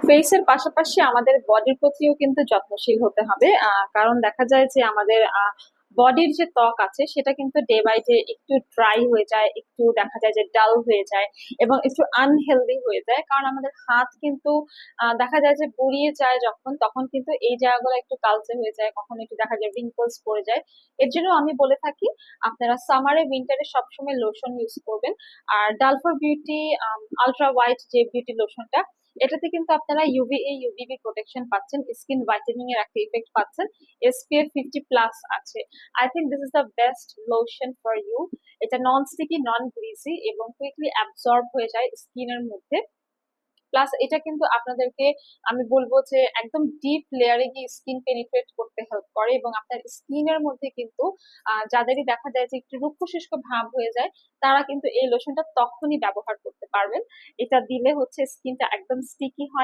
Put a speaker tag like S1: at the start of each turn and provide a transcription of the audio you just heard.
S1: ফেসের পাশাপাশি আমাদের বডির প্রতিও কিন্তু যত্নশীল হতে হবে। কারণ দেখা যায় যে আমাদের বডির যে ত্বক আছে সেটা কিন্তু ডে বাই ডে একটু ড্রাই হয়ে যায়, একটু দেখা যায় যে ডাল হয়ে যায় এবং একটু আনহেলদি হয়ে যায়। কারণ আমাদের হাত কিন্তু দেখা যায় যে বুড়িয়ে যায় যখন, তখন কিন্তু এই জায়গাগুলো একটু কালচে হয়ে যায়, কখনো একটু দেখা যায় রিঙ্কলস পড়ে যায়। এর জন্য আমি বলে থাকি আপনারা সামারে উইন্টারে সবসময় লোশন ইউজ করবেন। আর ডালফর বিউটি আলট্রা হোয়াইট যে বিউটি লোশনটা, এটাতে কিন্তু আপনারা ইউভিএ ইউভিবি প্রোটেকশন পাচ্ছেন, স্কিন হোয়াইটেনিং এর একটা ইফেক্ট পাচ্ছেন, এসপিএফ 50+ আছে। I think this is the best lotion for you. এটা নন স্টিকি, নন গ্রিসি এবং কুইকলি অ্যাবজর্ব হয়ে যায় স্কিনের মধ্যে। প্লাস এটা কিন্তু আপনাদেরকে আমি বলবো যে একদম ডিপ লেয়ারে গিয়ে স্কিন পেনিট্রেট করতে হেল্প করে এবং আপনার স্কিনের মধ্যে কিন্তু যাদেরই দেখা যায় যে একটু রুক্ষ শুষ্ক ভাব হয়ে যায়, তারা কিন্তু এই লোশনটা তখনই ব্যবহার করতে পারবেন। এটা দিলে হচ্ছে স্কিনটা একদম স্টিকি হয়।